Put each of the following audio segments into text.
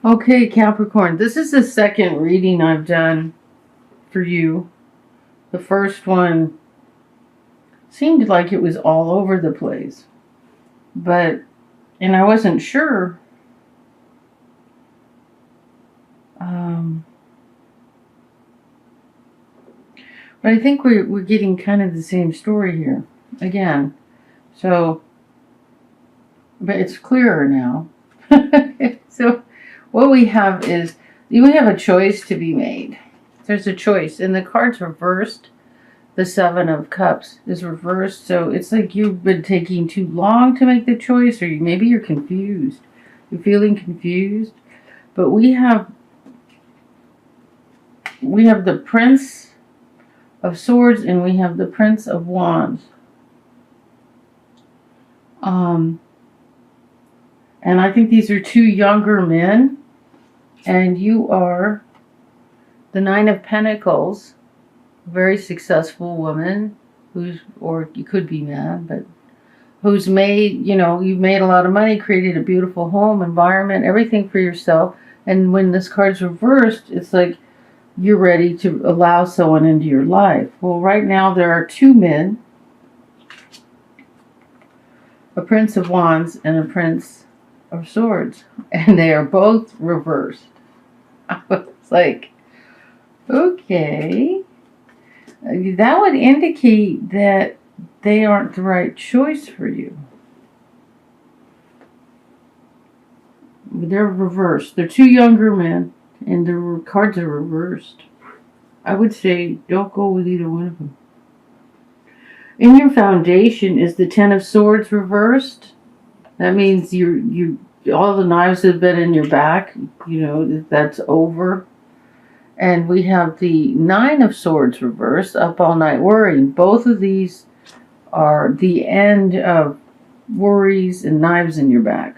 Okay, Capricorn, this is the second reading I've done for you. The first one seemed like it was all over the place, and I wasn't sure. Um, but I think we're getting kind of the same story here again. So, but it's clearer now. So, what we have is we have a choice to be made. There's a choice, and the card's reversed. The Seven of Cups is reversed, so it's like you've been taking too long to make the choice, or maybe you're confused. You're feeling confused, but we have the Prince of Swords and we have the Prince of Wands. And I think these are two younger men, and you are the Nine of Pentacles, a very successful woman or you could be man, but who's made, you've made a lot of money, created a beautiful home, environment, everything for yourself. And when this card's reversed, it's like you're ready to allow someone into your life. Well, right now there are two men, a Prince of Wands and a Prince of Swords, and they are both reversed. I was like, okay, that would indicate that they aren't the right choice for you. They're reversed. They're two younger men, and their cards are reversed. I would say don't go with either one of them. In your foundation is the Ten of Swords reversed. That means you all the knives have been in your back. That's over. And we have the Nine of Swords reversed, up all night worrying. Both of these are the end of worries and knives in your back.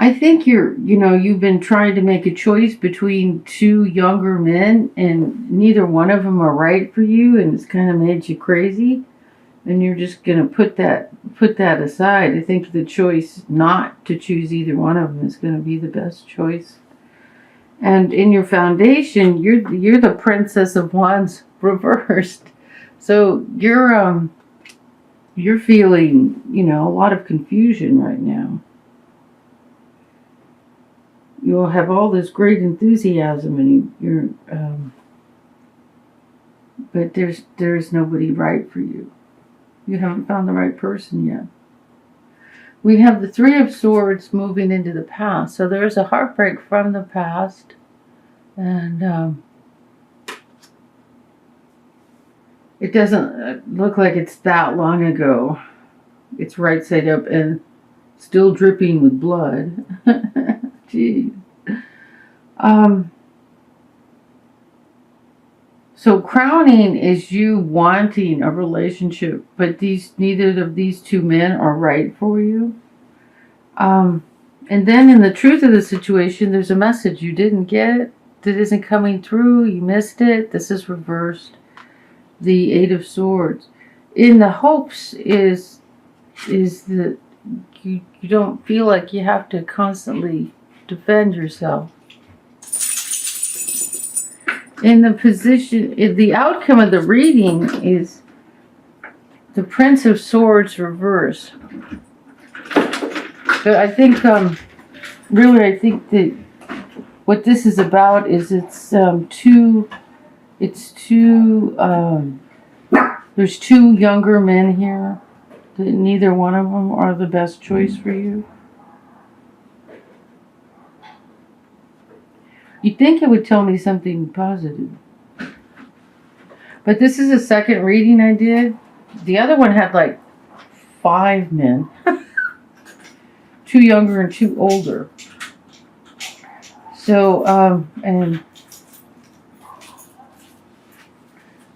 I think you've been trying to make a choice between two younger men, and neither one of them are right for you, and it's kind of made you crazy. And you're just going to put that aside. I think the choice not to choose either one of them is going to be the best choice. And in your foundation, you're the Princess of Wands reversed. So you're feeling, a lot of confusion right now. You'll have all this great enthusiasm, and but there's nobody right for you. You haven't found the right person yet. We have the Three of Swords moving into the past. So there's a heartbreak from the past. And it doesn't look like it's that long ago. It's right side up and still dripping with blood. Jeez. So crowning is you wanting a relationship, but neither of these two men are right for you. And then in the truth of the situation, there's a message you didn't get that isn't coming through. You missed it. This is reversed. The Eight of Swords. In the hopes is that you don't feel like you have to constantly defend yourself. In the position, the outcome of the reading is the Prince of Swords reverse. But I think, I think that what this is about is there's two younger men here that neither one of them are the best choice for you. You'd think it would tell me something positive. But this is the second reading I did. The other one had like 5 men. 2 younger and 2 older. So, and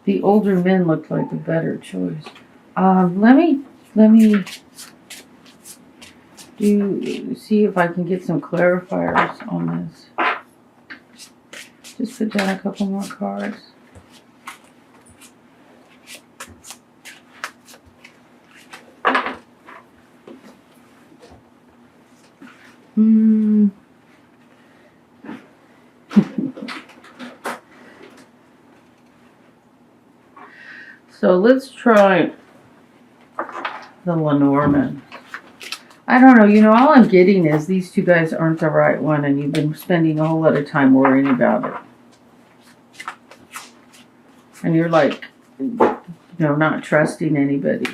the older men looked like a better choice. Let me see if I can get some clarifiers on this. Just put down a couple more cards. Hmm. So let's try the Lenormand. I don't know. All I'm getting is these two guys aren't the right one, and you've been spending a whole lot of time worrying about it. And you're like, not trusting anybody.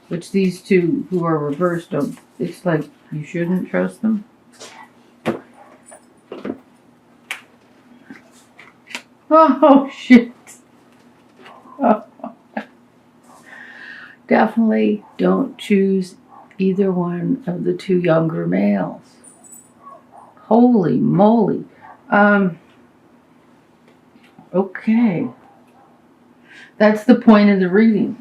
Which these two who are reversed, it's like you shouldn't trust them. Oh, shit. Oh. Definitely don't choose either one of the two younger males. Holy moly. Okay. That's the point of the reading.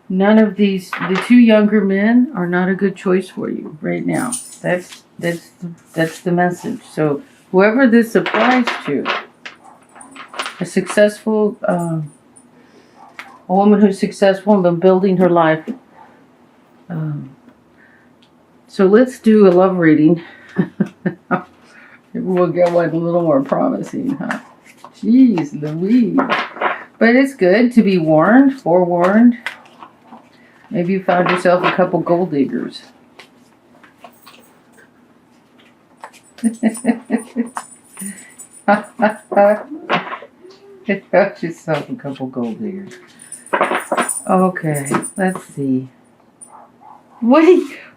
None of the two younger men are not a good choice for you right now. That's the message. So whoever this applies to, a successful, a woman who's successful and been building her life. So let's do a love reading. We'll get one a little more promising, huh? Jeez Louise. But it's good to be forewarned. Maybe you found yourself a couple gold diggers. Found yourself a couple gold diggers. Okay, let's see.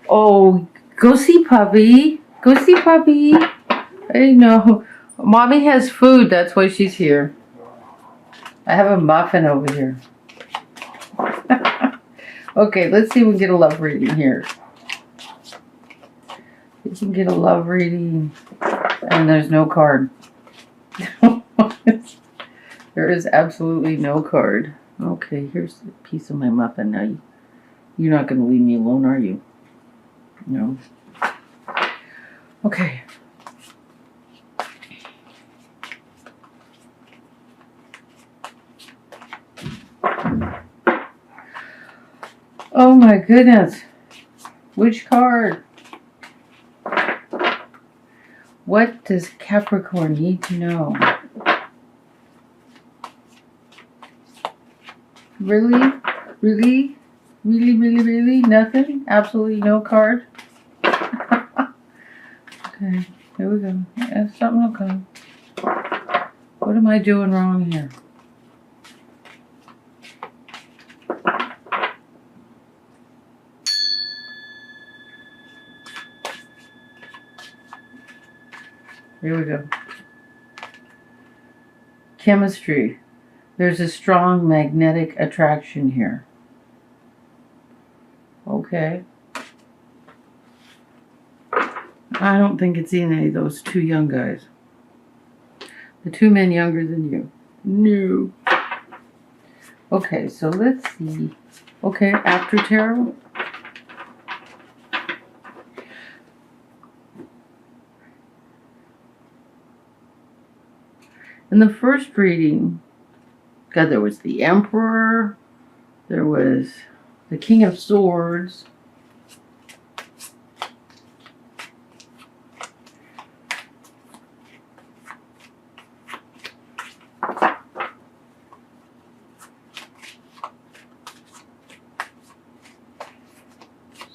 Oh, go see Puppy. Go see Puppy. I know. Mommy has food, that's why she's here. I have a muffin over here. Okay, let's see if we can get a love reading here. We can get a love reading. And there's no card. There is absolutely no card. Okay, here's a piece of my muffin. Now you're not going to leave me alone, are you? No. Okay. Oh my goodness. Which card? What does Capricorn need to know? Really? Really? Really, really, really? Nothing? Absolutely no card? Okay, here we go. Yeah, something will come. What am I doing wrong here? Here we go. Chemistry. There's a strong magnetic attraction here. Okay. I don't think it's in any of those two young guys. The two men younger than you. No. Okay, so let's see. Okay, after tarot. In the first reading, God, there was the Emperor, there was the King of Swords,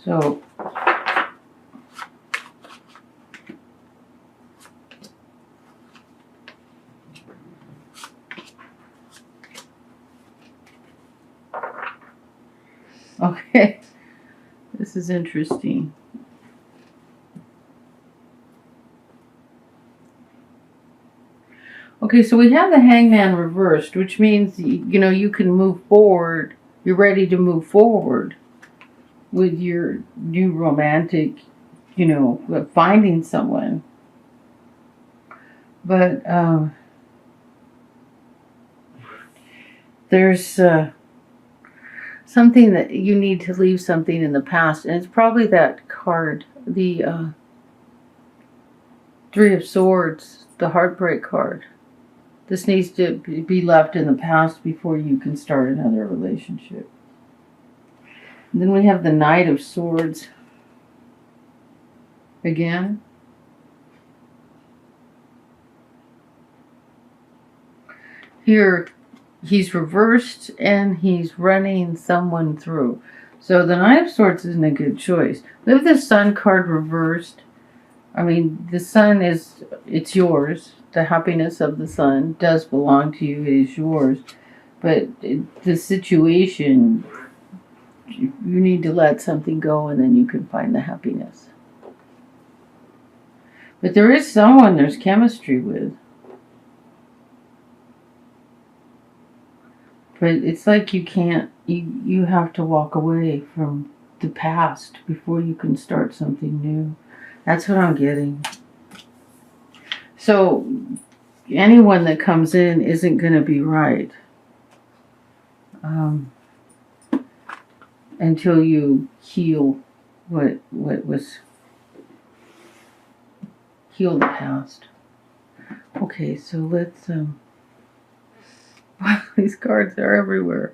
so okay, this is interesting. Okay, so we have the Hangman reversed, which means, you can move forward. You're ready to move forward with your new romantic, finding someone. But there's something that you need to leave something in the past, and it's probably that card, the Three of Swords, the heartbreak card. This needs to be left in the past before you can start another relationship. And then we have the Knight of Swords. again. Here, he's reversed and he's running someone through. So the Nine of Swords isn't a good choice. With the Sun card reversed, I mean, the Sun it's yours. The happiness of the Sun does belong to you. It is yours. But the situation, you need to let something go and then you can find the happiness. But there is someone there's chemistry with. But it's like you have to walk away from the past before you can start something new. That's what I'm getting. So anyone that comes in isn't going to be right until you heal what was heal the past. Okay, so let's these cards are everywhere.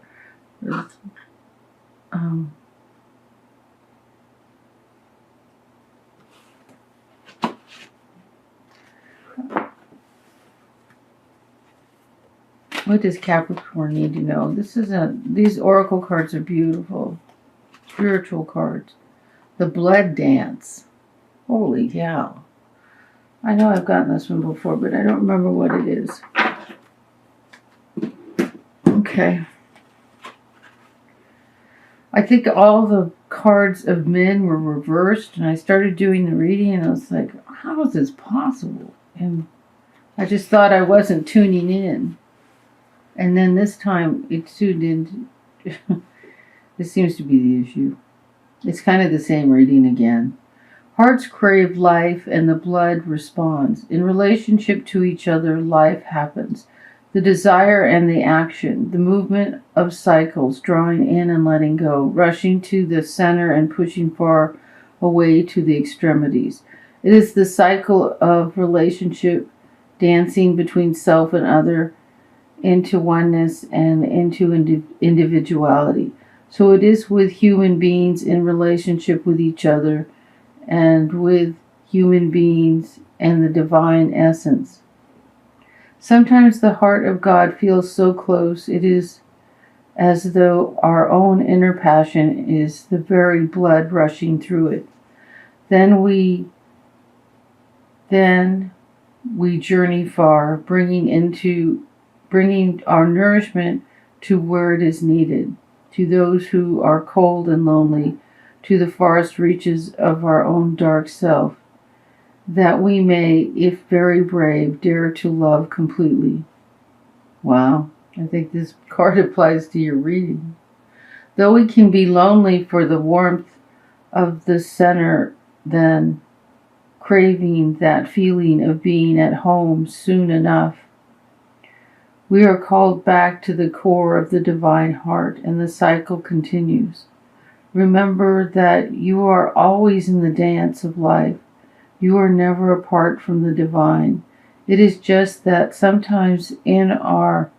What does Capricorn need to know? These oracle cards are beautiful. Spiritual cards. The blood dance. Holy cow. I know I've gotten this one before, but I don't remember what it is. Okay. I think all the cards of men were reversed, and I started doing the reading, and I was like, how is this possible? And I just thought I wasn't tuning in. And then this time it tuned in. This seems to be the issue. It's kind of the same reading again. Hearts crave life and the blood responds. In relationship to each other, life happens. The desire and the action, the movement of cycles, drawing in and letting go, rushing to the center and pushing far away to the extremities. It is the cycle of relationship, dancing between self and other, into oneness and into individuality. So it is with human beings in relationship with each other and with human beings and the divine essence. Sometimes the heart of God feels so close, it is as though our own inner passion is the very blood rushing through it. Then we journey far, bringing our nourishment to where it is needed, to those who are cold and lonely, to the farthest reaches of our own dark self, that we may, if very brave, dare to love completely. Wow, I think this card applies to your reading. Though we can be lonely for the warmth of the center, then craving that feeling of being at home soon enough, we are called back to the core of the divine heart, and the cycle continues. Remember that you are always in the dance of life. You are never apart from the divine. It is just that sometimes in our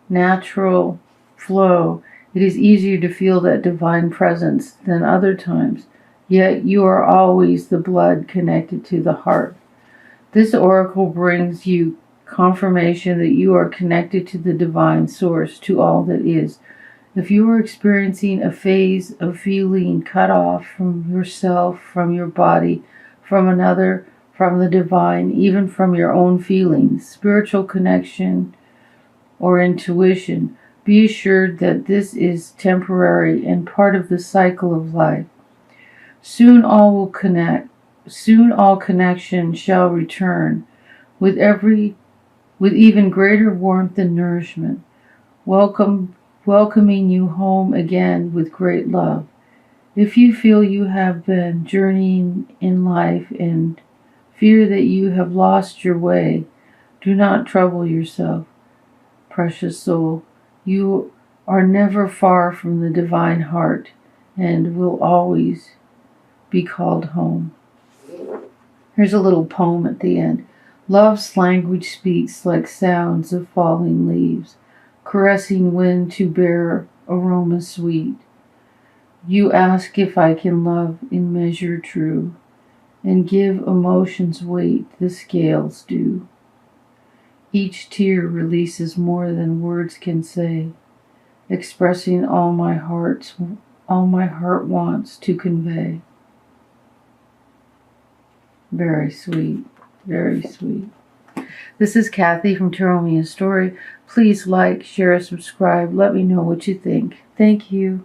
natural flow, it is easier to feel that divine presence than other times. Yet you are always the blood connected to the heart. This oracle brings you confirmation that you are connected to the divine source, to all that is. If you are experiencing a phase of feeling cut off from yourself, from your body, from another, from the divine, even from your own feelings, spiritual connection, or intuition, be assured that this is temporary and part of the cycle of life. Soon all will connect. Soon all connection shall return with even greater warmth and nourishment, welcoming you home again with great love. If you feel you have been journeying in life and fear that you have lost your way, do not trouble yourself, precious soul. You are never far from the divine heart and will always be called home. Here's a little poem at the end. Love's language speaks like sounds of falling leaves, caressing wind to bear aroma sweet. You ask if I can love in measure true, and give emotions weight the scales do. Each tear releases more than words can say, expressing all my heart wants to convey. Very sweet, very sweet. This is Kathy from Tarot Me a Story. Please like, share, subscribe. Let me know what you think. Thank you.